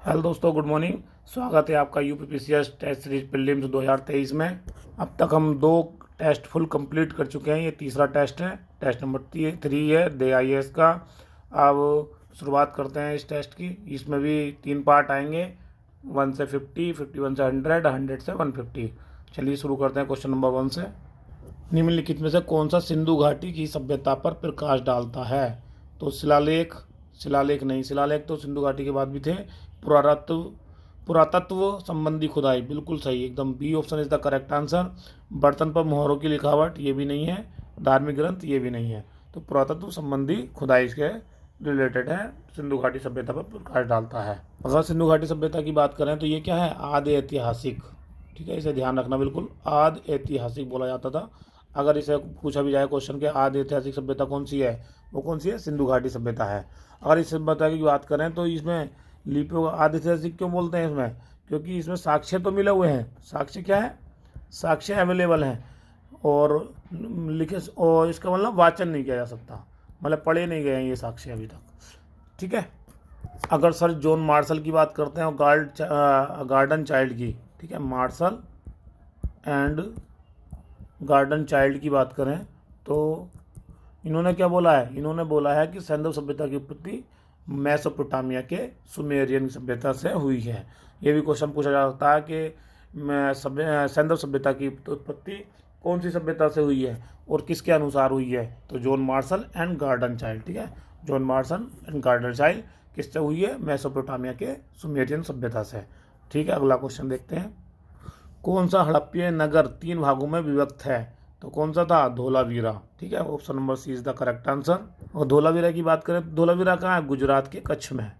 Hello दोस्तों, good morning. स्वागत है आपका यूपीपीसीएस टेस्ट सीरीज प्रीलिम्स 2023 में। अब तक हम 2 टेस्ट फुल कंप्लीट कर चुके हैं। ये तीसरा टेस्ट है, टेस्ट नंबर 3 है दे आईएएस का। अब शुरुआत करते हैं इस टेस्ट की। इसमें भी 3 पार्ट आएंगे, 1 से 50, 51 से 100, 100 से 150। चलिए शुरू करते हैं क्वेश्चन नंबर 1 से। निम्नलिखित में से कौन सा सिंधु घाटी की सभ्यता पर प्रकाश डालता है? तो शिलालेख, शिलालेख नहीं, शिलालेख तो सिंधु घाटी के बाद भी थे। पुरातत्व, पुरातत्व संबंधी खुदाई, बिल्कुल सही, एकदम B option is the correct answer. बर्तन पर मोहरों की लिखावट, ये भी नहीं है। धार्मिक ग्रंथ, ये भी नहीं है। तो पुरातत्व संबंधी खुदाई के रिलेटेड है, सिंधु घाटी सभ्यता पर प्रकाश डालता है। अगर सिंधु घाटी सभ्यता की बात करें तो ये क्या है? आदि ऐतिहासिक। ठीक है, इसे ध्यान रखना, बिल्कुल आदि ऐतिहासिक बोला जाता था। अगर इसे पूछा भी जाए क्वेश्चन के आदि ऐतिहासिक सभ्यता कौन सी है, वो कौन सी है? सिंधु घाटी सभ्यता है। अगर इस सभ्यता की बात करें तो इसमें लिपियों का आदि ऐतिहासिक क्यों बोलते हैं इसमें? क्योंकि इसमें साक्ष्य तो मिले हुए हैं। साक्ष्य क्या है? साक्ष्य अवेलेबल हैं और लिखे, और इसका मतलब वाचन नहीं किया जा सकता, मतलब पढ़े नहीं गए हैं ये साक्ष्य अभी तक। ठीक है। अगर सर जॉन मार्शल की बात करते हैं और गार्डन चाइल्ड की, ठीक है, मार्शल एंड गार्डन चाइल्ड की बात करें तो इन्होंने क्या बोला है? इन्होंने बोला है कि सैंधव सभ्यता की उत्पत्ति मेसोपोटामिया के सुमेरियन सभ्यता से हुई है। ये भी क्वेश्चन पूछा जा सकता है कि सैंधव सभ्यता की उत्पत्ति कौन सी सभ्यता से हुई है और किसके अनुसार हुई है? तो John Marshall and garden child. ठीक है, John Marshall and garden child किससे हुई है? मेसोपोटामिया के सुमेरियन सभ्यता से। ठीक है, अगला क्वेश्चन देखते हैं। कौन सा हड़प्पा नगर 3 भागों में विभक्त है? तो कौन सा था? धोलावीरा। ठीक है, option number C is the correct answer. और धोलावीरा की बात करें तो धोलावीरा कहाँ है? गुजरात के कच्छ में।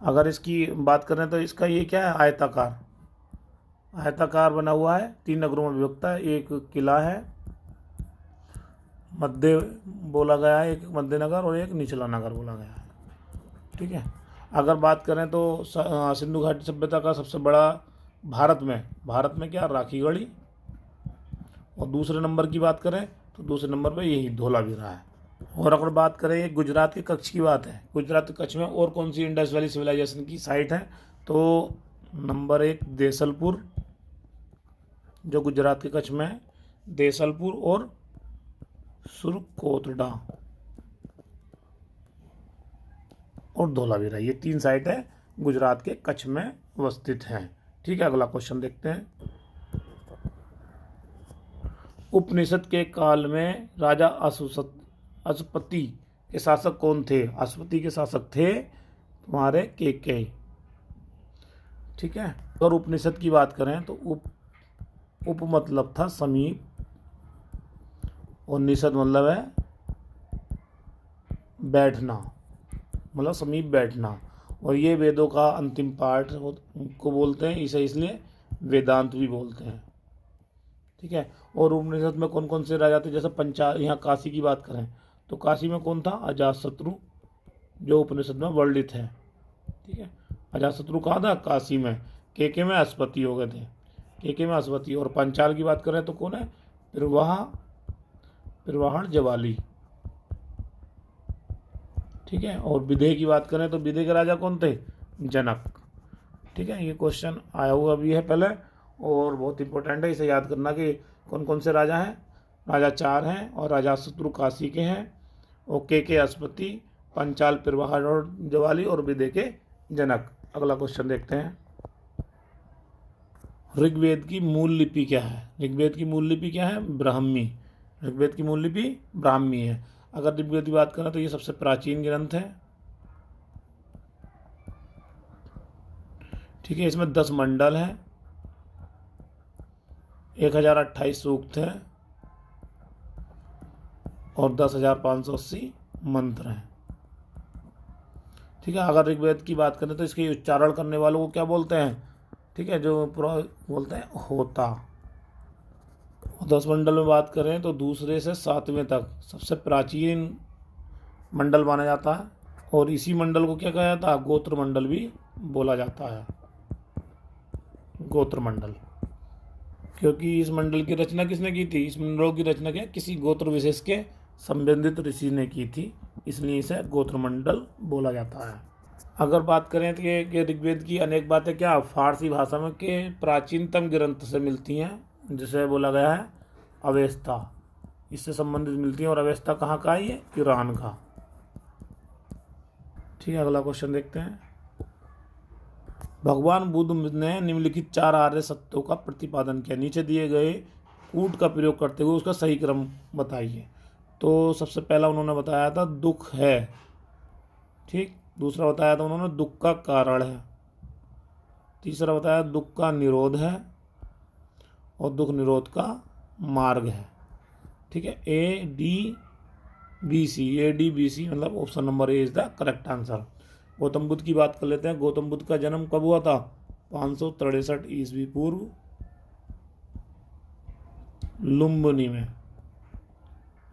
अगर इसकी बात करें तो इसका ये क्या है? आयताकार, आयताकार बना हुआ है, 3 नगरों में विभक्त है। एक किला है, मध्य बोला गया है, एक मध्य नगर और एक निचला नगर बोला गया है। ठीक है। अगर बात करें तो सिंधु घाटी सभ्यता का सबसे बड़ा भारत में क्या? राखीगढ़ी। और दूसरे नंबर की बात करें तो दूसरे नंबर पे यही धोलावीरा है। और अगर बात करें गुजरात के कच्छ की बात है, गुजरात के कच्छ में और कौन सी इंडस वैली सिविलाइजेशन की साइट है? तो नंबर 1 देसलपुर, जो गुजरात के कच्छ में है, देसलपुर और सुरकोटडा और धोलावीरा, ये 3 साइट है गुजरात के कच्छ में अवस्थित हैं। ठीक है, अगला क्वेश्चन देखते हैं। उपनिषद के काल में राजा अश्वपति के शासक कौन थे? अश्वपति के शासक थे तुम्हारे केकय। ठीक है। अगर उपनिषद की बात करें तो उप मतलब था समीप और निषद मतलब है बैठना, मतलब समीप बैठना। और ये वेदों का अंतिम पार्ट को बोलते हैं, इसे इसलिए वेदांत भी बोलते हैं। ठीक है। और उपनिषद में कौन कौन से राजा थे? जैसे यहाँ काशी की बात करें तो काशी में कौन था? अजातशत्रु, जो उपनिषद में वर्णित है। ठीक है, अजातशत्रु कहाँ था? काशी में। केके में अश्वपति हो गए थे, केके में अश्वपति। और पंचाल की बात करें तो कौन है? पिरवाहण जवाली। ठीक है। और विदेह की बात करें तो विदेह के राजा कौन थे? जनक। ठीक है, ये क्वेश्चन आया हुआ भी है पहले और बहुत इंपॉर्टेंट है, इसे याद करना कि कौन कौन से राजा हैं। राजा 4 हैं और अजातशत्रु काशी के हैं, और के अश्वपति, पंचाल पिरवाहन और जवाली, और विदेह के जनक। अगला क्वेश्चन देखते हैं। ऋग्वेद की मूल लिपि क्या है? ऋग्वेद की मूल लिपि क्या है? ब्राह्मी। ऋग्वेद की मूल लिपि ब्राह्मी है। अगर ऋग्वेद की बात करें तो ये सबसे प्राचीन ग्रंथ है। ठीक है, इसमें 10 मंडल हैं, 1028 सूक्त हैं और 10,580 मंत्र हैं। ठीक है। अगर ऋग्वेद की बात करें तो इसके उच्चारण करने वालों को क्या बोलते हैं? ठीक है, जो पूरा बोलते हैं होता। 10 मंडल में बात करें तो दूसरे से 7वें तक सबसे प्राचीन मंडल माना जाता है, और इसी मंडल को क्या कहा जाता है? गोत्र मंडल भी बोला जाता है, गोत्र मंडल। क्योंकि इस मंडल की रचना किसने की थी? इस मंडलों की रचना क्या? किसी गोत्र विशेष के संबंधित ऋषि ने की थी, इसलिए इसे गोत्रमंडल बोला जाता है। अगर बात करें तो ये ऋग्वेद की अनेक बातें क्या फारसी भाषा में के प्राचीनतम ग्रंथ से मिलती हैं, जिसे बोला गया है अवेस्ता, इससे संबंधित मिलती हैं। और अवेस्ता कहाँ का है? ये ईरान का। ठीक है, अगला क्वेश्चन देखते हैं। भगवान बुद्ध ने निम्नलिखित 4 आर्य सत्यों का प्रतिपादन किया, नीचे दिए गए कूट का प्रयोग करते हुए उसका सही क्रम बताइए। तो सबसे पहला उन्होंने बताया था दुख है, ठीक। दूसरा बताया था उन्होंने दुख का कारण है। तीसरा बताया दुख का निरोध है, और दुख निरोध का मार्ग है। ठीक है, ADBC मतलब option number A is the correct answer. Gautam Buddha की बात कर लेते हैं। गौतम बुद्ध का जन्म कब हुआ था? 563 ईस्वी पूर्व लुम्बिनी में,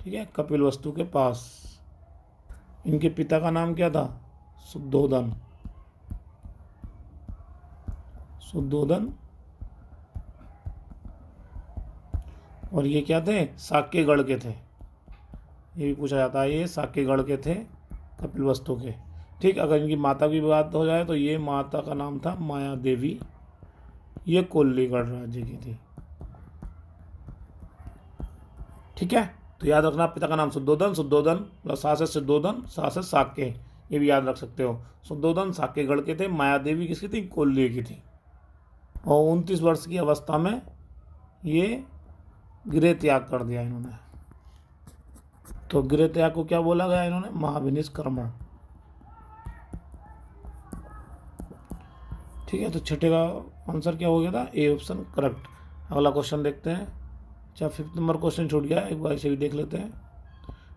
ठीक है, कपिलवस्तु के पास। इनके पिता का नाम क्या था? शुद्धोधन। और ये क्या थे? साक्यगढ़ के थे। ये भी पूछा जाता है, ये साक्यगढ़ के थे, कपिलवस्तु के। ठीक, अगर इनकी माता की बात हो जाए तो ये माता का नाम था माया देवी, ये कोल्लीगढ़ राज्य की थी। ठीक है, तो याद रखना पिता का नाम शुद्धोधन प्लस सा से सिद्धोधन, सा से साक्य, ये भी याद रख सकते हो। शुद्धोधन साक्यगढ़ के थे, माया देवी किसकी थी? कोल्ली की थी। और 29 वर्ष की अवस्था में ये गृह त्याग कर दिया इन्होंने। तो गृह त्याग को क्या बोला गया इन्होंने? महाविनिष्क्रमण। ठीक है, तो छठे का आंसर क्या हो गया था? A option correct. अगला क्वेश्चन देखते हैं। अच्छा, 5th नंबर क्वेश्चन छूट गया, एक बार इसे भी देख लेते हैं।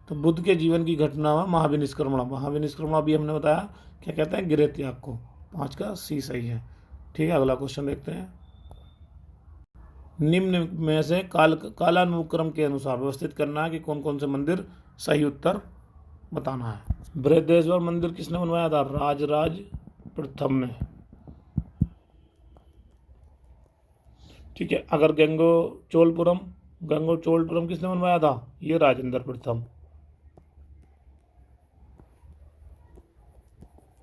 तो बुद्ध के जीवन की घटना में महाविनिष्क्रमण भी हमने बताया क्या कहते हैं? गृह त्याग को। 5 का सी सही है। ठीक है, अगला क्वेश्चन देखते हैं। निम्न में से कालानुक्रम के अनुसार व्यवस्थित करना है कि कौन कौन से मंदिर, सही उत्तर बताना है। बृहदेश्वर मंदिर किसने बनवाया था? राजराज प्रथम ने। ठीक है, अगर गंगोचोलपुरम किसने बनवाया था? ये राजेंद्र प्रथम।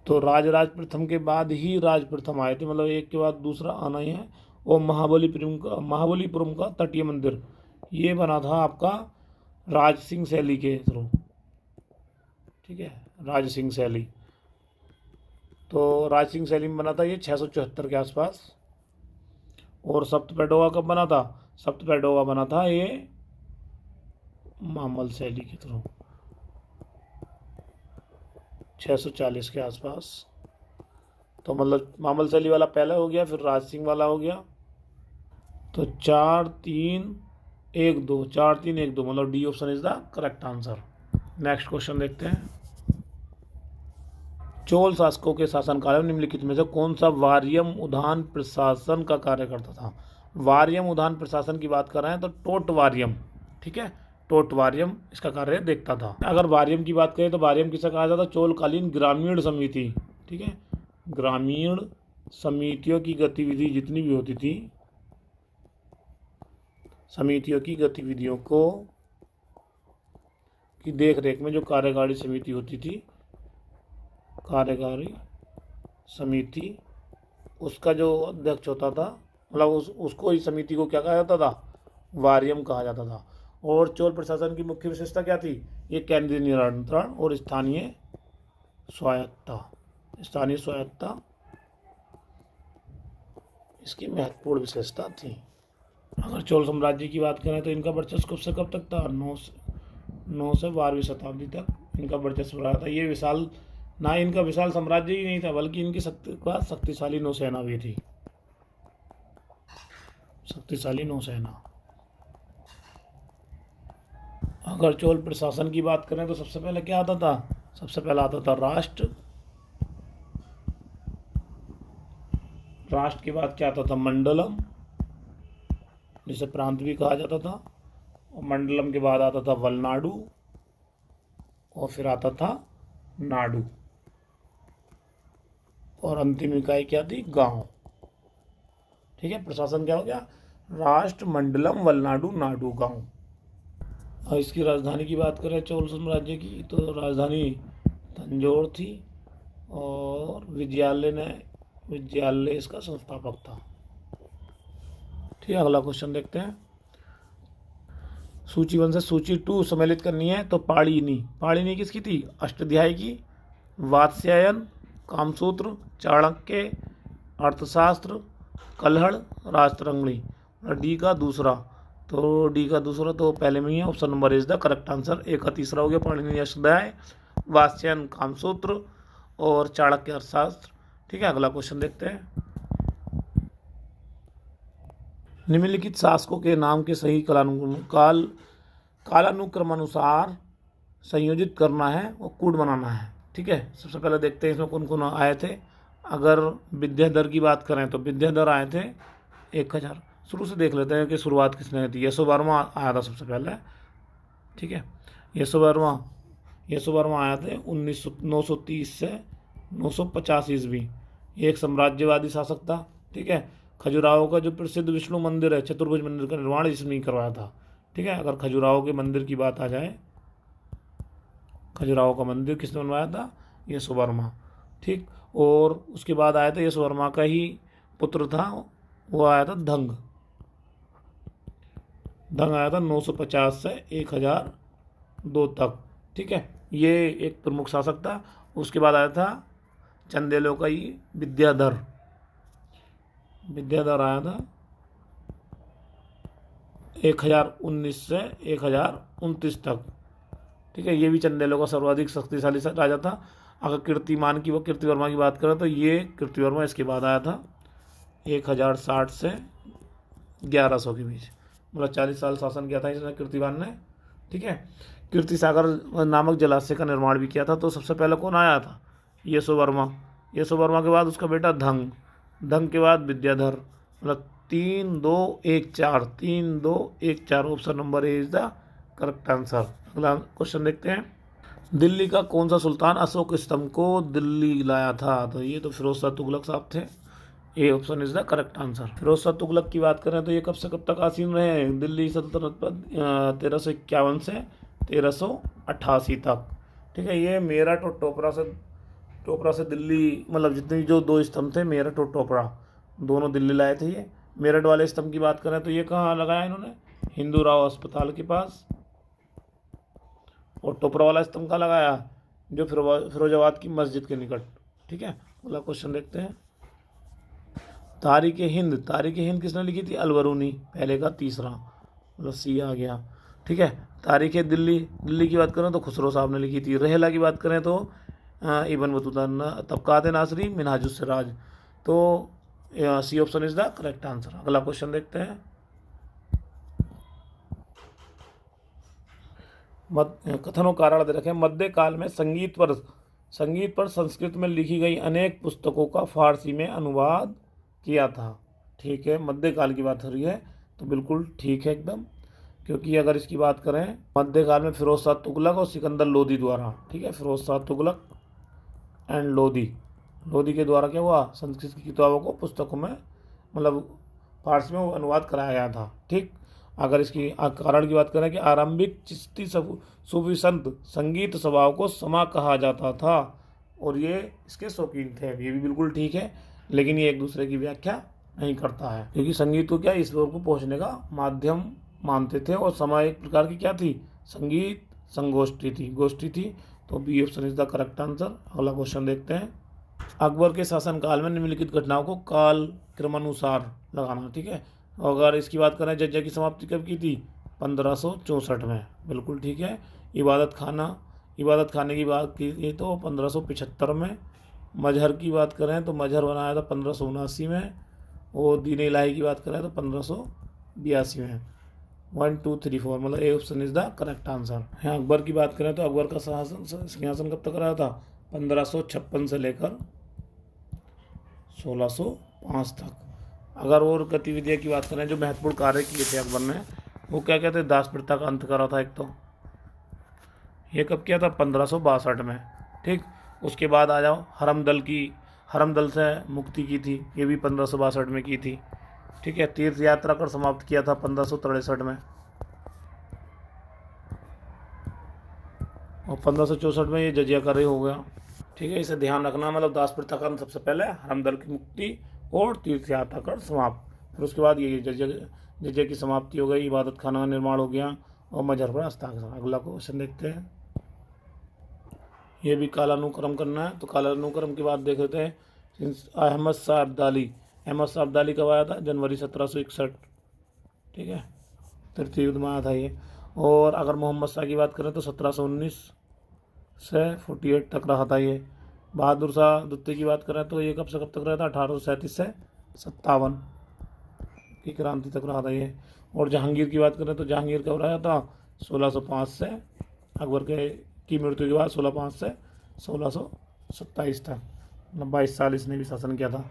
तो राजराज प्रथम के बाद ही राज प्रथम आए थे, मतलब एक के बाद दूसरा आना ही है। और महाबलीपुरम का तटीय मंदिर ये बना था आपका राज सिंह सैली के थ्रू। ठीक है, राज सिंह सैली। तो राज सिंह सैली में बना था ये 674 के आसपास। और सप्तपैडोवा कब बना था? सप्तपैडोवा बना था ये मामल सैली के थ्रू 640 के आसपास। तो मतलब मामल सैली वाला पहले हो गया, फिर राज सिंह वाला हो गया। तो 4-3-1-2 मतलब D option is the correct answer. Next question देखते हैं। चोल शासकों के शासनकाल में निम्नलिखित में से कौन सा वार्यम उद्यान प्रशासन का कार्य करता था? वार्यम उद्यान प्रशासन की बात कर रहे हैं तो टोटवार्यम, ठीक है, टोटवार्यम इसका कार्य देखता था। अगर वार्यम की बात करें तो वार्यम किसे कहा जाता? चोलकालीन ग्रामीण समिति। ठीक है, ग्रामीण समितियों की गतिविधि जितनी भी होती थी, समितियों की गतिविधियों को की देख रेख में जो कार्यकारी समिति होती थी, कार्यकारी समिति, उसका जो अध्यक्ष होता था, मतलब उसको इस समिति को क्या कहा जाता था? वार्यम कहा जाता था। और चोल प्रशासन की मुख्य विशेषता क्या थी? ये केंद्रीय नियंत्रण और स्थानीय स्वायत्तता इसकी महत्वपूर्ण विशेषता थी। अगर चोल साम्राज्य की बात करें तो इनका वर्चस्व कब से कब तक था? 9 से 12वीं शताब्दी तक इनका वर्चस्व रहा था। ये विशाल ना इनका विशाल साम्राज्य ही नहीं था, बल्कि इनकी शक्तिशाली नौसेना भी थी, शक्तिशाली नौसेना। अगर चोल प्रशासन की बात करें तो सबसे पहले क्या आता था? सबसे पहला आता था राष्ट्र के बाद क्या आता था? मंडलम, जिसे प्रांत भी कहा जाता था। और मंडलम के बाद आता था वलनाडु, और फिर आता था नाडु, और अंतिम इकाई क्या थी? गांव। ठीक है, प्रशासन क्या हो गया? राष्ट्र, मंडलम, वलनाडु, नाडु, गांव। और इसकी राजधानी की बात करें चोल साम्राज्य की, तो राजधानी तंजौर थी। और विजयालय इसका संस्थापक था। ठीक है, अगला क्वेश्चन देखते हैं। सूची 1 से सूची 2 सम्मिलित करनी है। तो पाणिनि किसकी थी? अष्टाध्यायी की। वात्स्यायन, कामसूत्र, चाणक्य, अर्थशास्त्र, कल्हड़, राजतरंगिणी। डी का दूसरा, तो पहले में ही है, option number is the correct answer. एक का तीसरा हो गया पाणिनि अष्टाध्याय, वात्स्यायन कामसूत्र और चाणक्य अर्थशास्त्र। ठीक है, अगला क्वेश्चन देखते हैं। निम्नलिखित शासकों के नाम के सही कालानुक्रमानुसार संयोजित करना है और कूट बनाना है। ठीक है, सबसे पहले देखते हैं इसमें कौन कौन आए थे। अगर विद्याधर की बात करें तो विद्याधर आए थे 1000। शुरू से देख लेते हैं कि शुरुआत किसने की। यशोवर्मा आया था सबसे पहले। ठीक है, यशोवर्मा आया थे 930 से 950 ईस्वी। ये एक साम्राज्यवादी शासक था। ठीक है, खजुराहो का जो प्रसिद्ध विष्णु मंदिर है, चतुर्भुज मंदिर का निर्माण इसने ही करवाया था। ठीक है, अगर खजुराहो के मंदिर की बात आ जाए, खजुराहो का मंदिर किसने बनवाया था? यशोवर्मा। ठीक, और उसके बाद आया था यशोवर्मा का ही पुत्र था, वो आया था धंग आया था 950 से 1002 तक। ठीक है, ये एक प्रमुख शासक था। उसके बाद आया था चंदेलों का ही विद्याधर आया था 1019 से 1029 तक। ठीक है, ये भी चंदेलों का सर्वाधिक शक्तिशाली राजा था। अगर कीर्तिवर्मा की बात करें तो ये कीर्तिवर्मा इसके बाद आया था 1060 से 1100 के बीच, मतलब 40 साल शासन किया था इसने कीर्तिवान ने। ठीक है, कीर्ति सागर नामक जलाशय का निर्माण भी किया था। तो सबसे पहले कौन आया था? यशोवर्मा के बाद उसका बेटा धंग के बाद विद्याधर, मतलब 3 2 1 4 option number A is the correct answer. अगला क्वेश्चन देखते हैं। दिल्ली का कौन सा सुल्तान अशोक स्तंभ को दिल्ली लाया था? तो ये तो फिरोज शाह तुगलक साहब थे। A option is the correct answer. Firoz Shah Tughlaq की बात करें तो ये कब से कब तक आसीन रहे हैं दिल्ली सल्तनत पर? 1351 से 1388 तक। ठीक है, ये मेरठ और टोपरा से दिल्ली, मतलब जितने जो 2 स्तंभ थे, मेरठ और टोपरा, दोनों दिल्ली लाए थे ये। मेरठ वाले स्तंभ की बात करें तो ये कहाँ लगाया इन्होंने? हिंदू राव अस्पताल के पास। और टोपरा वाला स्तंभ का लगाया? जो फिरोजाबाद की मस्जिद के निकट। ठीक है, अगला क्वेश्चन देखते हैं। तारीख हिंद किसने लिखी थी? अलबरूनी, पहले का तीसरा, मतलब सी आ गया। ठीक है, तारीख दिल्ली की बात करें तो खुसरो साहब ने लिखी थी। रहेला की बात करें तो इब्न बतूता, तबकात नासरी, मिनहाजुस सिराज। तो C option is the correct answer. अगला क्वेश्चन देखते हैं। कथन और कारण दे रखे। मध्य काल में संगीत पर संस्कृत में लिखी गई अनेक पुस्तकों का फारसी में अनुवाद किया था। ठीक है, मध्यकाल की बात हो रही है तो बिल्कुल ठीक है एकदम, क्योंकि अगर इसकी बात करें मध्यकाल में फिरोज शाह तुगलक और सिकंदर लोदी द्वारा। ठीक है, फिरोज शाह तुगलक एंड लोदी के द्वारा क्या हुआ? संस्कृत की किताबों को पुस्तकों में, मतलब फारसी में अनुवाद कराया गया था। ठीक, अगर इसकी कारण की बात करें कि आरंभिक चिश्ती सूफी संत संगीत सभाओं को समा कहा जाता था और ये इसके शौकीन थे। ये भी बिल्कुल ठीक है, लेकिन ये एक दूसरे की व्याख्या नहीं करता है, क्योंकि संगीत को क्या ईश्वर को पहुंचने का माध्यम मानते थे और समा एक प्रकार की क्या थी? संगीत गोष्ठी थी। तो B option is the correct answer. अगला क्वेश्चन देखते हैं। अकबर के शासनकाल में निम्नलिखित घटनाओं को काल क्रमानुसार लगाना। ठीक है, अगर इसकी बात करें जज्जा की समाप्ति कब की थी? 1564 में, बिल्कुल ठीक है। इबादत खाने की बात की तो 1575 में। मजहर की बात करें तो मजहर बनाया था 1579 में। और दीन इलाही की बात करें तो 1582 में। 1 2 3 4, मतलब ए option is the correct answer है। अकबर की बात करें तो अकबर का सिंहासन कब तक रहा था? 1556 से लेकर 1605 तक। अगर और गतिविधियों की बात करें जो महत्वपूर्ण कार्य किए थे अकबर ने, वो क्या कहते हैं? दास प्रथा का अंत करा था एक तो। ये कब किया था? 1562 में। ठीक, उसके बाद आ जाओ हरम दल से मुक्ति की थी, ये भी 1562 में की थी। ठीक है, तीर्थ यात्रा कर समाप्त किया था 1563 में। और 1564 में ये जजिया कर हो गया। ठीक है, इसे ध्यान रखना। मतलब दास प्रथा का सबसे पहले हरमदल की मुक्ति और तीर्थ यात्रा कर समाप्त। फिर उसके बाद ये जजिया की समाप्ति हो गई, इबादत खाना का निर्माण हो गया और मजहर पर हस्ताक्षर। अगला क्वेश्चन देखते हैं। ये भी कालानुक्रम करना है। तो कालानुक्रम की बात देख लेते हैं। अहमद शाह अब्दाली, अहमद शाह अब्दाली कब आया था? जनवरी 1761। ठीक है, तृतीय युद्ध में आया था ये। और अगर मोहम्मद शाह की बात करें तो 1719 से 48 तक रहा था ये। बहादुर शाह द्वितीय की बात करें तो ये कब से कब तक रहा था? 1837 से 57 की क्रांति तक रहा था ये। और जहांगीर की बात करें तो जहांगीर कब रहा था? 1605 से अकबर की मृत्यु के बाद 1605 से 1627 तक, मतलब 22 साल इसने भी शासन किया था।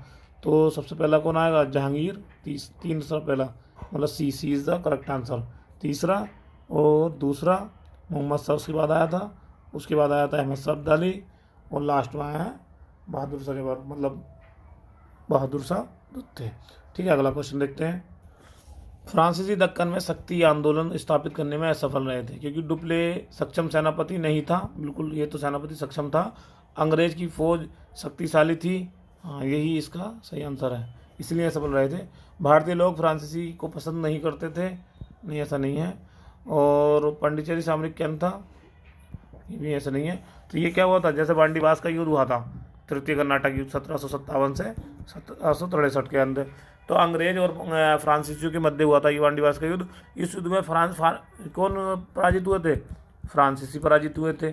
तो सबसे पहला कौन आएगा? जहांगीर। तीसरा पहला, मतलब C is the correct answer. तीसरा और दूसरा मोहम्मद शाह उसके बाद आया था। उसके बाद आया था अहमद शाह अब्दाली और लास्ट में आया है बहादुर शाह जबर, मतलब बहादुर शाह द्वितीय। ठीक है, अगला क्वेश्चन देखते हैं। फ्रांसीसी दक्कन में शक्ति आंदोलन स्थापित करने में असफल रहे थे क्योंकि डुप्ले सक्षम सेनापति नहीं था। बिल्कुल, ये तो सेनापति सक्षम था। अंग्रेज की फौज शक्तिशाली थी। हाँ, यही इसका सही आंसर है, इसलिए असफल रहे थे। भारतीय लोग फ्रांसीसी को पसंद नहीं करते थे। नहीं, ऐसा नहीं है। और पांडिचेरी सामरिक केंद्र था, ये भी ऐसा नहीं है। तो ये क्या हुआ था? जैसे बांडीवास का युद्ध हुआ था, तृतीय कर्नाटक युद्ध 1757 से 1763 के अंदर, तो अंग्रेज और फ्रांसीसियों के मध्य हुआ था ये बांडीवास का युद्ध। इस युद्ध में कौन पराजित हुए थे? फ्रांसीसी पराजित हुए थे।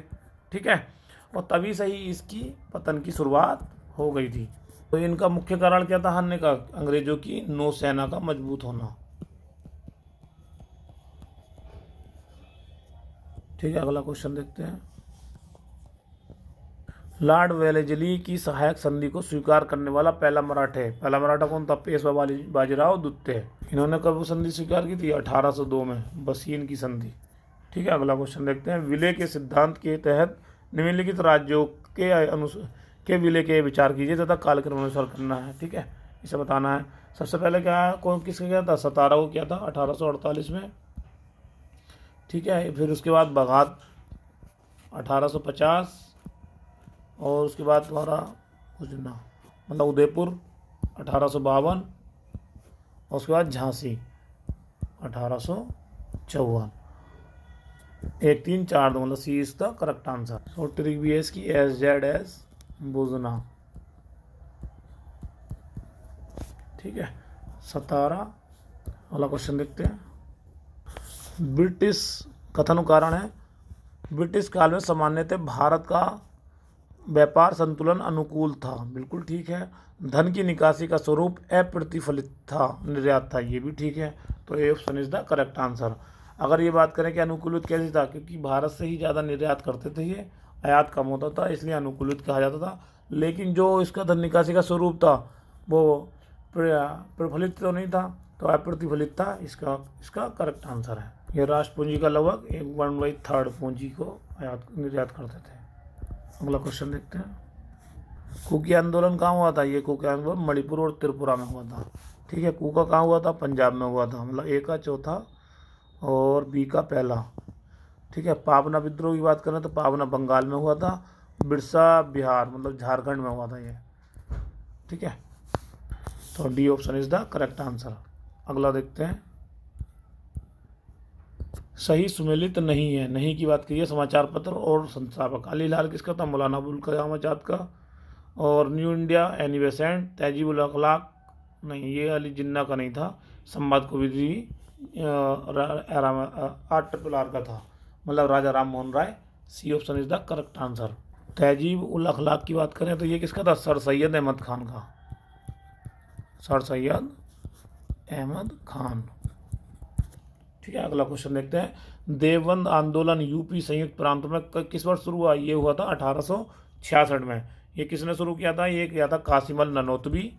ठीक है, और तभी से ही इसकी पतन की शुरुआत हो गई थी। तो इनका मुख्य कारण क्या था हारने का? अंग्रेजों की नौसेना का मजबूत होना। ठीक है, अगला क्वेश्चन देखते हैं। लॉर्ड वेलेजली की सहायक संधि को स्वीकार करने वाला पहला मराठा कौन था? पेशवा बाजीराव द्वितीय। इन्होंने कब संधि स्वीकार की थी? 1802 में, बसीन की संधि। ठीक है, अगला क्वेश्चन देखते हैं। विलय के सिद्धांत के तहत निम्नलिखित राज्यों के विलय के विचार कीजिए तथा कालक्रम अनुसार करना है। ठीक है, इसे बताना है। सबसे पहले क्या कौन किसने किया था? सतारा को किया था 1848 में। ठीक है, फिर उसके बाद बघात 1850 और उसके बाद तुम्हारा उजना मतलब उदयपुर 1852 और उसके बाद झांसी 1854। 1 3 4 2 मतलब C is the correct answer. So trick भी है इसकी SZ बुजना। ठीक है, 17 वाला क्वेश्चन देखते हैं। ब्रिटिश कथन कारण है। ब्रिटिश काल में सामान्यतः भारत का व्यापार संतुलन अनुकूल था। बिल्कुल ठीक है। धन की निकासी का स्वरूप अप्रतिफलित था, निर्यात था। ये भी ठीक है। तो ए option is the correct answer. अगर ये बात करें कि अनुकूलित कैसे था, क्योंकि भारत से ही ज़्यादा निर्यात करते थे, ये आयात कम होता था, इसलिए अनुकूलित कहा जाता था। लेकिन जो इसका धन निकासी का स्वरूप था वो प्रफलित तो नहीं था, तो अप्रतिफलित था। इसका करेक्ट आंसर है। यह राष्ट्र पूंजी का लगभग 1/3 पूंजी को निर्यात करते थे। अगला क्वेश्चन देखते हैं। कुकी आंदोलन कहाँ हुआ था? ये कुकी आंदोलन मणिपुर और त्रिपुरा में हुआ था। ठीक है, कू का कहाँ हुआ था? पंजाब में हुआ था, मतलब ए का चौथा और बी का पहला। ठीक है, पावना विद्रोह की बात करें तो पावना बंगाल में हुआ था, बिरसा बिहार मतलब झारखंड में हुआ था ये। ठीक है, तो D option is the correct answer. अगला देखते हैं। सही सुमेलित नहीं है। नहीं की बात कीजिए समाचार पत्र और संस्थापक। अली लाल किसका था? मौलाना अबुल कलाम आजाद का। और न्यू इंडिया एनी बेसेंट, तहजीब उल अखलाक नहीं, ये अली जिन्ना का नहीं था। संवाद को विधि RRR का था, मतलब Raja Ram Mohan Roy. C option is the correct answer. Tahzeeb ul अखलाक की बात करें तो ये किसका था? सर सैयद अहमद खान का। सर सैयद अहमद खान। ठीक है, अगला क्वेश्चन देखते हैं। देवबंद आंदोलन यूपी संयुक्त प्रांत में किस वर्ष शुरू हुआ? ये हुआ था 1866 में। ये किसने शुरू किया था? ये किया था कासिम अल ननोतवी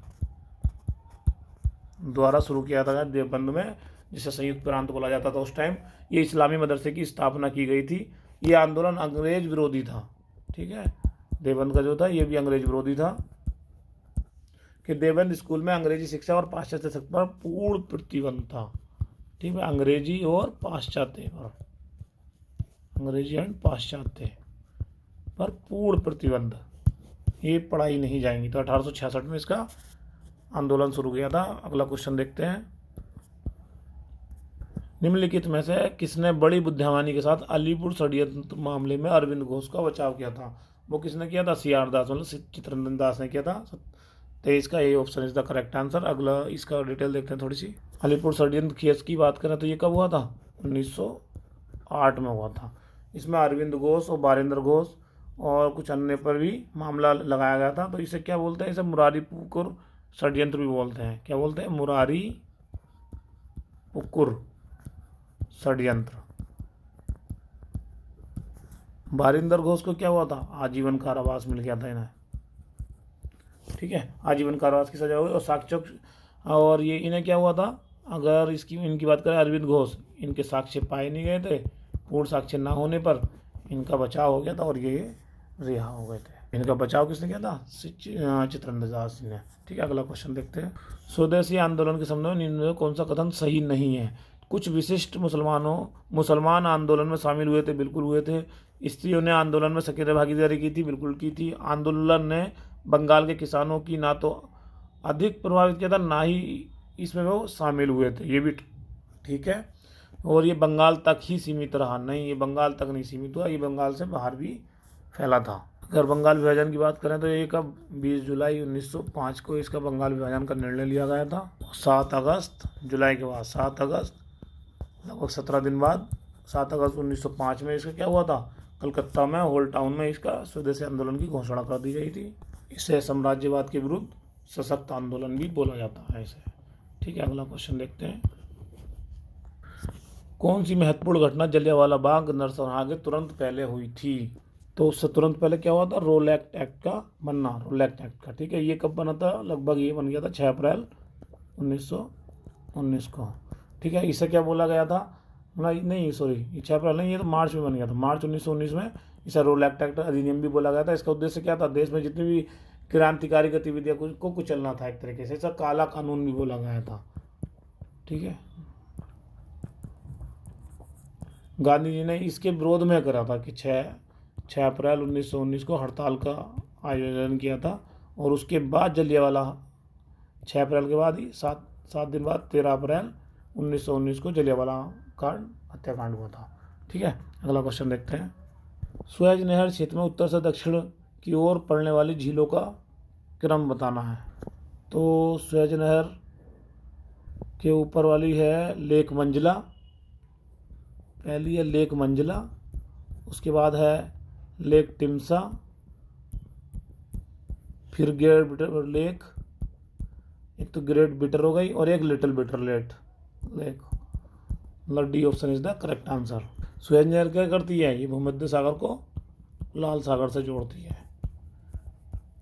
द्वारा शुरू किया था देवबंद में, जिसे संयुक्त प्रांत बोला जाता था उस टाइम। ये इस्लामी मदरसे की स्थापना की गई थी। ये आंदोलन अंग्रेज विरोधी था। ठीक है, देवबंद का जो था ये भी अंग्रेज विरोधी था, कि देवबंद स्कूल में अंग्रेजी शिक्षा और पाश्चात्य शिक्षा पर पूर्ण प्रतिबंध था। ठीक है, अंग्रेजी और पाश्चात्य पर, अंग्रेजी एंड पाश्चात्य। पर पूर्ण प्रतिबंध, ये पढ़ाई नहीं जाएंगी। तो 1866 में इसका आंदोलन शुरू किया था। अगला क्वेश्चन देखते हैं। निम्नलिखित में से किसने बड़ी बुद्धिमानी के साथ अलीपुर षड्यंत्र मामले में अरविंद घोष का बचाव किया था? वो किसने किया था? सी आर दास मतलब चित्ररंजन दास ने किया था। 23 का ये option is the correct answer. अगला इसका डिटेल देखते हैं थोड़ी सी। अलीपुर षड्यंत्र केस की बात करें तो ये कब हुआ था? 1908 में हुआ था। इसमें अरविंद घोष और बारेंद्र घोष और कुछ अन्य पर भी मामला लगाया गया था। तो इसे क्या बोलते हैं? इसे मुरारी पुकुर षड्यंत्र भी बोलते हैं। क्या बोलते हैं? मुरारी पुकुर षड्यंत्र। बारिंदर घोष को क्या हुआ था? आजीवन कारावास मिल गया था इन्हें। ठीक है, आजीवन कारावास की सजा हुई। और साक्ष्य, और ये इन्हें क्या हुआ था? अगर इनकी बात करें, अरविंद घोष, इनके साक्ष्य पाए नहीं गए थे। पूर्ण साक्ष्य ना होने पर इनका बचाव हो गया था और ये रिहा हो गए थे। इनका बचाव किसने किया था? चित्ररंजन दास ने। ठीक है, अगला क्वेश्चन देखते हैं। स्वदेशी आंदोलन के संबंध में निम्न में कौन सा कथन सही नहीं है? कुछ विशिष्ट मुसलमान आंदोलन में शामिल हुए थे, बिल्कुल हुए थे। स्त्रियों ने आंदोलन में सक्रिय भागीदारी की थी, बिल्कुल की थी। आंदोलन ने बंगाल के किसानों की ना तो अधिक प्रभावित किया था, ना ही इसमें वो शामिल हुए थे, ये भी ठीक है। और ये बंगाल तक ही सीमित रहा, नहीं, ये बंगाल तक नहीं सीमित हुआ, ये बंगाल से बाहर भी फैला था। अगर बंगाल विभाजन की बात करें तो ये कब? 20 जुलाई 1905 को इसका बंगाल विभाजन का निर्णय लिया गया था। 7 अगस्त, जुलाई के बाद 7 अगस्त, लगभग 17 दिन बाद 7 अगस्त 1905 में इसका क्या हुआ था? कलकत्ता में होल टाउन में इसका स्वदेशी आंदोलन की घोषणा कर दी गई थी। इसे साम्राज्यवाद के विरुद्ध सशक्त आंदोलन भी बोला जाता है इसे। ठीक है, अगला क्वेश्चन देखते हैं। कौन सी महत्वपूर्ण घटना जलियांवाला बाग नरसंहार के तुरंत पहले हुई थी? तो उससे तुरंत पहले क्या हुआ था? रोलैक्ट एक्ट का बनना, रोलैक्ट एक्ट का। ठीक है, ये कब बना था? लगभग ये बन गया था 6 अप्रैल 1919 को। ठीक है, इसे क्या बोला गया था? नहीं सॉरी, ये 6 अप्रैल नहीं, ये तो मार्च में बन गया था। मार्च 1919 में इसे रोलैक्ट एक्ट अधिनियम भी बोला गया था। इसका उद्देश्य क्या था? देश में जितनी भी क्रांतिकारी गतिविधियां को कुचलना था एक तरीके से। इसका काला कानून भी बोला गया था। ठीक है, गांधी जी ने इसके विरोध में करा था कि 6 अप्रैल 1919 को हड़ताल का आयोजन किया था। और उसके बाद जलियांवाला, 6 अप्रैल के बाद ही 7 दिन बाद 13 अप्रैल 1919 को जलियांवाला कांड हत्याकांड हुआ था। ठीक है, अगला क्वेश्चन देखते हैं। सुएज नहर क्षेत्र में उत्तर से दक्षिण की ओर पड़ने वाली झीलों का क्रम बताना है। तो सुएज नहर के ऊपर वाली है लेक मंजिला, पहली है लेक मंजिला, उसके बाद है लेक टिम्सा, फिर ग्रेट बिटर लेक, एक तो ग्रेट बिटर हो गई और एक लिटिल बिटर लेक। मतलब D option is the correct answer. Suez नहर क्या करती है? ये भूमध्य सागर को लाल सागर से जोड़ती है।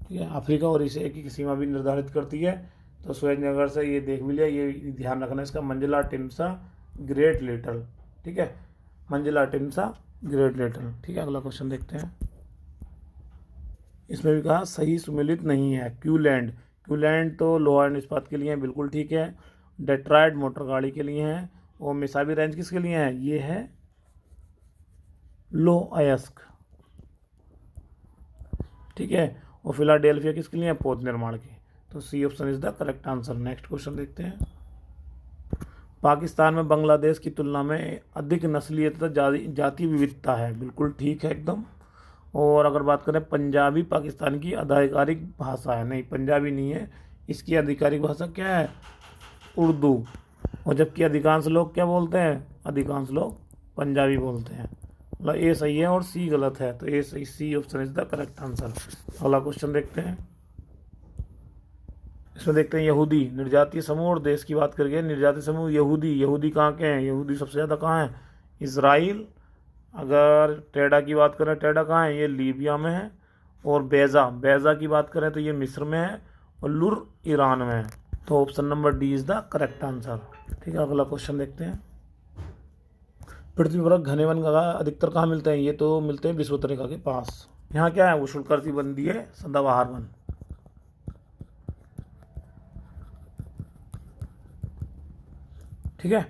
ठीक है, अफ्रीका और एशिया की सीमा भी निर्धारित करती है। तो सुएज नहर से ये देख भी लिया, ये ध्यान रखना इसका, मंजिला, टिम्सा, ग्रेट लिटल। ठीक है, मंजिला, टिम्सा, ग्रेट लिटल। ठीक है, अगला क्वेश्चन देखते हैं। इसमें भी कहा सही सुमेलित नहीं है। क्यूलैंड, क्यूलैंड तो लोहा एंड इस्पात के लिए है, बिल्कुल ठीक है। डेट्रॉयट मोटर गाड़ी के लिए है। और मिसाबी रेंज किसके लिए है? ये है लो अयस्क। ठीक है, और फिलाडेल्फिया किसके लिए है? पौध निर्माण के। तो C option is the correct answer. Next question देखते हैं। पाकिस्तान में बांग्लादेश की तुलना में अधिक नस्लीय तथा जाति विविधता है, बिल्कुल ठीक है एकदम। और अगर बात करें पंजाबी पाकिस्तान की आधिकारिक भाषा है, नहीं पंजाबी नहीं है, इसकी आधिकारिक भाषा क्या है? उर्दू। और जबकि अधिकांश लोग क्या बोलते हैं? अधिकांश लोग पंजाबी बोलते हैं। मतलब ए सही है और सी गलत है, तो ए सही, C option is the correct answer. अगला क्वेश्चन देखते हैं। इसमें देखते हैं यहूदी निर्जातीय समूह और देश की बात करके। निर्जातीय समूह यहूदी कहाँ के हैं? यहूदी सबसे ज़्यादा कहाँ है? इसराइल। अगर टेडा की बात करें, टेडा कहाँ है? ये लीबिया में है। और बेजा की बात करें तो ये मिस्र में है। और लुर ईरान में है। तो option number D is the correct answer. ठीक है, अगला क्वेश्चन देखते हैं। पृथ्वी पर घने वन का अधिकतर कहाँ मिलते हैं? ये तो मिलते हैं विषुवतरेखा के पास। यहाँ क्या है? उष्णकटिबंधीय सदाबहार वन। ठीक है,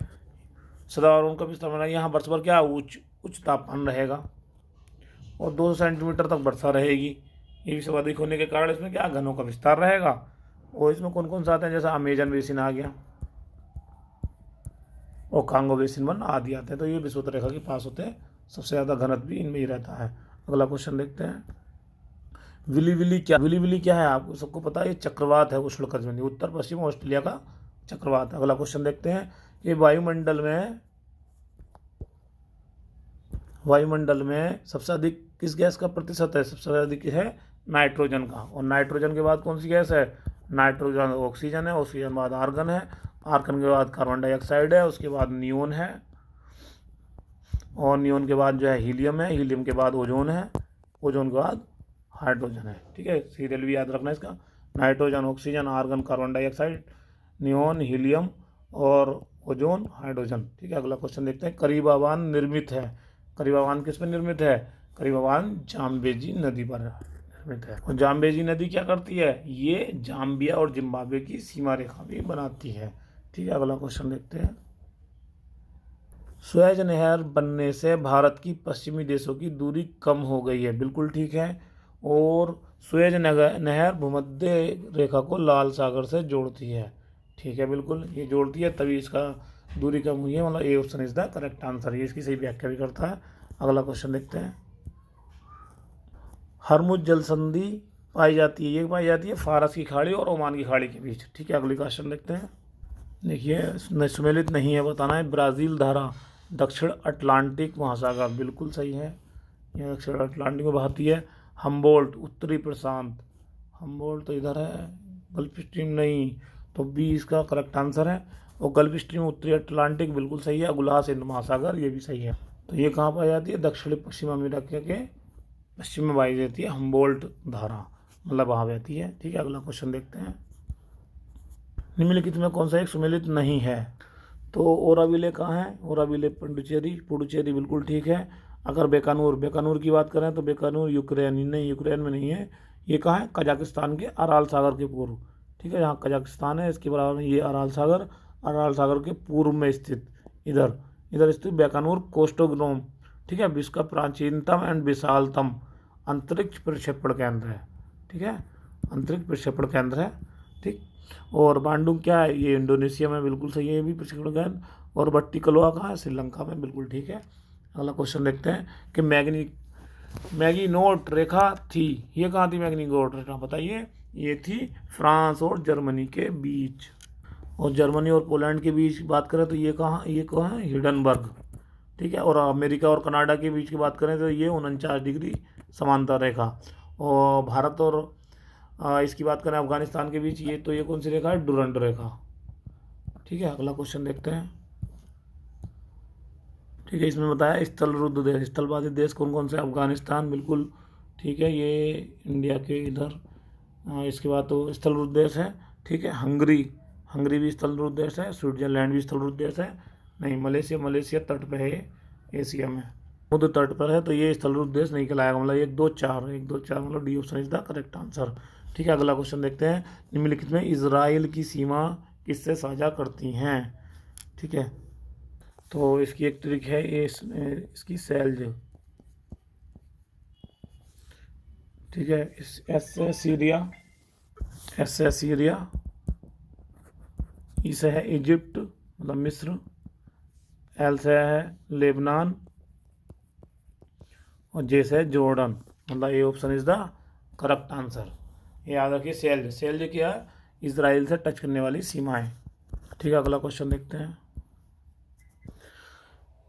सदाबहार वन का विस्तार बना। यहाँ वर्ष भर क्या उच्च तापमान रहेगा। और 200 सेंटीमीटर तक वर्षा रहेगी। ये विश्व अधिक होने के कारण इसमें क्या घनों का विस्तार रहेगा। और इसमें कौन कौन सा आते हैं, जैसे अमेजन बेसिन आ गया और कांगो बेसिन वन आदि आते हैं। तो ये विषुवत रेखा के पास होते हैं, सबसे ज़्यादा घनत्व भी इनमें ही रहता है। अगला क्वेश्चन देखते हैं। विली विली क्या है, आपको सबको पता है, ये चक्रवात है उष्णकटिबंधीय, उत्तर पश्चिम ऑस्ट्रेलिया का चक्रवात। अगला क्वेश्चन देखते हैं कि वायुमंडल में सबसे अधिक किस गैस का प्रतिशत है, सबसे अधिक है नाइट्रोजन का। और नाइट्रोजन के बाद कौन सी गैस है, नाइट्रोजन ऑक्सीजन है, ऑक्सीजन के बाद आर्गन है, आर्गन के बाद कार्बन डाइऑक्साइड है, उसके बाद नियोन है, और नियोन के बाद जो है हीलियम है, हीलियम के बाद ओजोन है, ओजोन के बाद हाइड्रोजन है। ठीक है, सीरियल भी याद रखना है इसका, nitrogen, oxygen, argon, carbon dioxide, neon, helium और ओजोन, हाइड्रोजन। ठीक है, अगला क्वेश्चन देखते हैं। करीबाबान निर्मित है, करीबाबान किस पर निर्मित है, करीबाबान जाम्बेजी नदी पर निर्मित है। और जाम्बेजी नदी क्या करती है, ये जाम्बिया और जिम्बाब्वे की सीमा रेखा भी बनाती है। ठीक है, अगला क्वेश्चन देखते हैं। सुएज नहर बनने से भारत की पश्चिमी देशों की दूरी कम हो गई है, बिल्कुल ठीक है। और सुएज नहर भूमध्य रेखा को लाल सागर से जोड़ती है, ठीक है, बिल्कुल ये जोड़ती है, तभी इसका दूरी कम हुई है, मतलब ए option is the correct answer, ये इसकी सही व्याख्या भी करता है। अगला क्वेश्चन देखते हैं। हरमुज जल संधि पाई जाती है, ये पाई जाती है फारस की खाड़ी और ओमान की खाड़ी के बीच। ठीक है, अगली क्वेश्चन देखते हैं। देखिए सुमेलित नहीं है, बताना है। ब्राज़ील धारा दक्षिण अटलांटिक महासागर, बिल्कुल सही है, यह दक्षिण अटलांटिक में बहती है। हम्बोल्ट उत्तरी प्रशांत, हम्बोल्ट तो इधर है, गल्फ स्ट्रीम नहीं, तो बी इसका करेक्ट आंसर है। और गल्फ स्ट्रीम उत्तरी अटलांटिक बिल्कुल सही है। अगुलास हिंद महासागर ये भी सही है। तो ये कहाँ पाई जाती है, दक्षिण पश्चिम अमेरिका के पश्चिम में पाई जाती है हम्बोल्ट धारा, मतलब वहाँ बहती है। ठीक है, अगला क्वेश्चन देखते हैं। निम्नलिखित में कौन सा एक सुमेलित नहीं है, तो ओराविले कहाँ है, ओराविले पुडुचेरी बिल्कुल ठीक है। अगर बेकानूर की बात करें तो बेकानूर यूक्रेन नहीं, यूक्रेन में नहीं है, ये कहाँ है, कजाकिस्तान के अराल सागर के पूर्व। ठीक है, यहाँ कजाकिस्तान है, इसके बराबर में ये अराल सागर के पूर्व में स्थित इधर स्थित बेकानूर कोस्टोग्नोम। ठीक है, विश्व का प्राचीनतम एंड विशालतम अंतरिक्ष प्रक्षेपण केंद्र है। ठीक है, अंतरिक्ष प्रक्षेपण केंद्र है। ठीक, और बांडुंग क्या है, ये इंडोनेशिया में, बिल्कुल सही है, ये भी प्रशिक्षण केंद्र। और बट्टी कलोआ कहाँ है, श्रीलंका में, बिल्कुल ठीक है। अगला क्वेश्चन देखते हैं कि मैगनीनोट रेखा थी, ये कहाँ थी मैगनीनोट रेखा, बताइए। ये थी फ्रांस और जर्मनी के बीच, और जर्मनी और पोलैंड के बीच बात करें तो ये कहाँ है, हिडनबर्ग। ठीक है, और अमेरिका और कनाडा के बीच की बात करें तो ये 49 डिग्री समांतर रेखा। और भारत और इसकी बात करें अफगानिस्तान के बीच, ये कौन सी रेखा है, डुरंड रेखा। ठीक है, अगला क्वेश्चन देखते हैं। ठीक है, इसमें बताया स्थलरुद्ध देश, स्थलवादी देश कौन कौन से, अफगानिस्तान बिल्कुल ठीक है, ये इंडिया के इधर। इसके बाद तो स्थलरुद्ध देश है। ठीक है, हंगरी भी स्थलरुद्ध देश है। स्विट्जरलैंड भी स्थलरुद्ध देश है। नहीं, मलेशिया तट पे है, एशिया में समुद्र तट पर है, तो ये स्थलरुद्ध देश नहीं कहलाएगा, मतलब 1 2 4 मतलब D option is the correct answer. ठीक है, अगला क्वेश्चन देखते हैं। निम्नलिखित में इजराइल की सीमा किससे साझा करती हैं। ठीक है, तो इसकी एक ट्रिक है, ये इसकी सैल्ज। ठीक है, एस से सीरिया, ई से है इजिप्ट मतलब मिस्र, एल से है लेबनान, और जे से है जॉर्डन, मतलब ए option is the correct answer. ये याद रखिए, सेल्ज क्या है, इजराइल से टच करने वाली सीमाएं। ठीक है, अगला क्वेश्चन देखते हैं।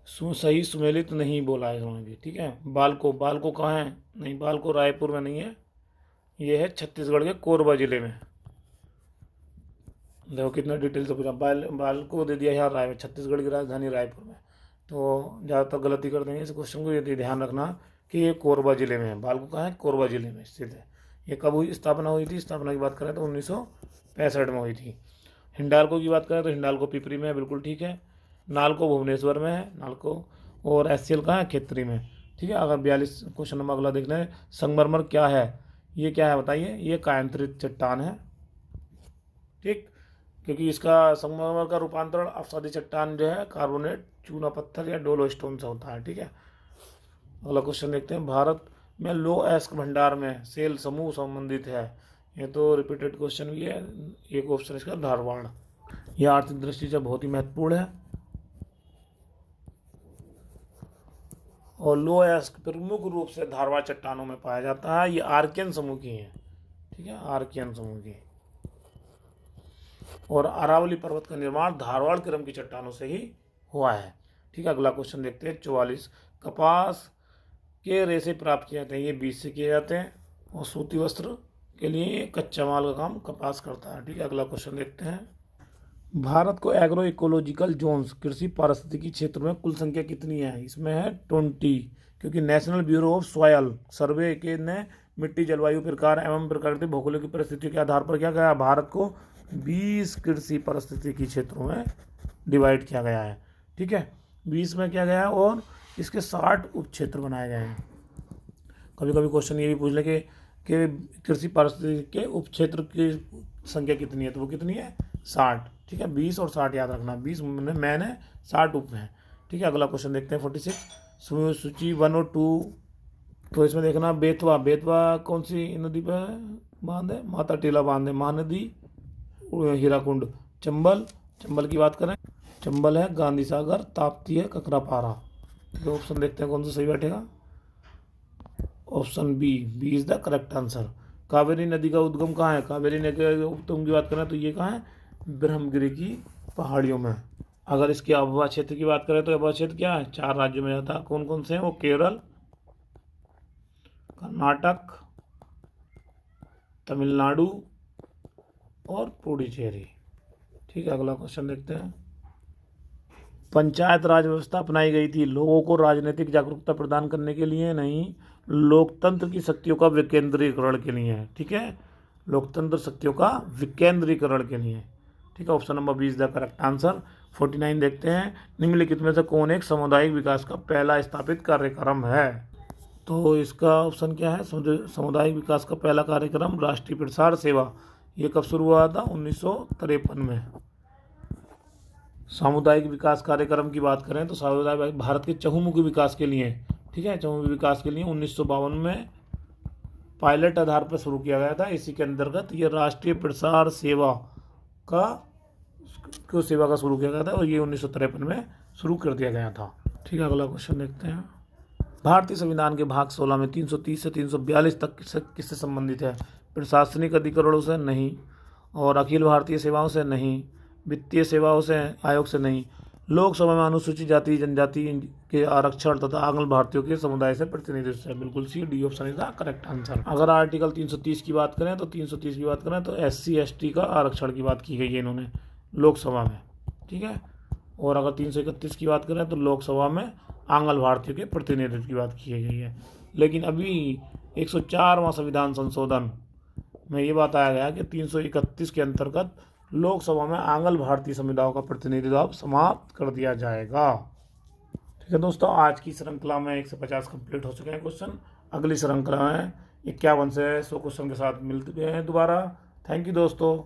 सही सुमेलित नहीं बोला है इन्होंने भी। ठीक है, बालको कहाँ है, नहीं, बालको रायपुर में नहीं है, ये है छत्तीसगढ़ के कोरबा जिले में। देखो कितना डिटेल से पूछा, बालको दे दिया यहाँ छत्तीसगढ़ की राजधानी रायपुर में, तो ज़्यादातर गलती कर देंगे इस क्वेश्चन को। ये ध्यान रखना कि ये कोरबा जिले में है, बालको कहाँ है, कोरबा जिले में स्थित है। ये कब हुई, स्थापना हुई थी, स्थापना की बात करें तो 1965 में हुई थी। हिंडाल्को की बात करें तो हिंडाल्को पिपरी में है, बिल्कुल ठीक है। नालको भुवनेश्वर में है, नालको। और एससीएल कहाँ है, खेतरी में। ठीक है, अगर 42 क्वेश्चन नंबर अगला देखना है। संगमरमर क्या है, ये क्या है बताइए, ये कायांतरित चट्टान है। ठीक, क्योंकि इसका संगमरमर का रूपांतरण अवसादी चट्टान जो है कार्बोनेट चूना पत्थर या डोलो स्टोन से होता है। ठीक है, अगला क्वेश्चन देखते हैं। भारत में लो एस्क भंडार में सेल समूह संबंधित है? ये तो रिपीटेड क्वेश्चन भी है। एक ऑप्शन इसका धारवाड़। यह आर्थिक दृष्टि से बहुत ही महत्वपूर्ण है। और लो एस्क प्रमुख रूप से धारवाड़ चट्टानों में पाया जाता है। ये आर्कियन समूह की है, ठीक है, आर्कियन समूह की। और अरावली पर्वत का निर्माण धारवाड़ क्रम की चट्टानों से ही हुआ है। ठीक है, अगला क्वेश्चन देखते हैं 44। कपास के रेशे प्राप्त किए जाते हैं, ये बीज से किए जाते हैं। और सूती वस्त्र के लिए कच्चा माल का काम कपास करता है। ठीक है, अगला क्वेश्चन देखते हैं। भारत को एग्रो इकोलॉजिकल जोन्स कृषि पारिस्थितिकी क्षेत्र में कुल संख्या कितनी है? इसमें है 20, क्योंकि नेशनल ब्यूरो ऑफ सॉयल सर्वे के ने मिट्टी जलवायु प्रकार एवं प्रकृति भौगोलिक परिस्थितियों के आधार पर क्या गया, भारत को 20 कृषि पारिस्थितिकी क्षेत्रों में डिवाइड किया गया है। ठीक है, 20 में किया गया है और इसके 60 उप क्षेत्र बनाए गए हैं। कभी कभी क्वेश्चन ये भी पूछ ले कि कृषि पारिस्थितिकी के उप क्षेत्र की संख्या कितनी है, तो वो कितनी है? 60। ठीक है, 20 और 60 याद रखना, 20 मैन है, 60 उप हैं। ठीक है, अगला क्वेश्चन देखते हैं 46। सूची 1 और 2, तो इसमें देखना बेतवा, बेतवा कौन सी नदी पर बांध है? माता टीला बांध है, महानदी, हीराकुंड। चंबल, चंबल की बात करें, चंबल है, गांधी सागर, ताप्ती है, ककरापारा। तो ऑप्शन देखते हैं कौन सा सही बैठेगा। Option B is the correct answer. Kaveri नदी का उद्गम कहाँ है? कावेरी नदी का उद्गम की बात करें तो ये कहाँ है? ब्रह्मगिरी की पहाड़ियों में। अगर इसके आबहवा क्षेत्र की बात करें तो आबहवा क्षेत्र क्या है? 4 राज्यों में जाता है। कौन कौन से हैं वो? केरल, कर्नाटक, तमिलनाडु और पुडुचेरी। ठीक है, अगला क्वेश्चन देखते हैं। पंचायत राज व्यवस्था अपनाई गई थी लोगों को राजनीतिक जागरूकता प्रदान करने के लिए नहीं, लोकतंत्र की शक्तियों का विकेंद्रीकरण के लिए। ठीक है, लोकतंत्र शक्तियों का विकेंद्रीकरण के लिए। ठीक है, option number 20 the correct answer. 49 देखते हैं। निम्नलिखित में से कौन एक सामुदायिक विकास का पहला स्थापित कार्यक्रम है? तो इसका ऑप्शन क्या है? सामुदायिक विकास का पहला कार्यक्रम राष्ट्रीय प्रसार सेवा। ये कब शुरू हुआ था? 1953 में। सामुदायिक विकास कार्यक्रम की बात करें तो सामुदायिक भारत के चहुमुखी विकास के लिए, ठीक है, चहुमुखी विकास के लिए 1952 में पायलट आधार पर शुरू किया गया था। इसी के अंतर्गत ये राष्ट्रीय प्रसार सेवा का शुरू किया गया था और ये 1953 में शुरू कर दिया गया था। ठीक है, अगला क्वेश्चन देखते हैं। भारतीय संविधान के भाग 16 में 330 से 342 तक किससे संबंधित है? प्रशासनिक अधिकरणों से नहीं, और अखिल भारतीय सेवाओं से नहीं, वित्तीय सेवाओं से आयोग से नहीं, लोकसभा में अनुसूचित जाति जनजाति के आरक्षण तथा आंग्ल भारतीयों के समुदाय से प्रतिनिधित्व से। बिल्कुल C D option is the correct answer. अगर आर्टिकल 330 की बात करें तो 330 की बात करें तो SC ST का आरक्षण की बात की गई है इन्होंने लोकसभा में। ठीक है, और अगर 331 की बात करें तो लोकसभा में आंग्ल भारतीयों के प्रतिनिधित्व की बात की गई है। लेकिन अभी 104वां संविधान संशोधन में ये बात आया गया कि 331 के अंतर्गत लोकसभा में आंग्ल भारतीय समुदायों का प्रतिनिधित्व समाप्त कर दिया जाएगा। ठीक है दोस्तों, आज की श्रृंखला में 1 से 50 कंप्लीट हो चुके हैं क्वेश्चन। अगली श्रृंखला में 51 से 100 क्वेश्चन के साथ मिलते हैं दोबारा। थैंक यू दोस्तों।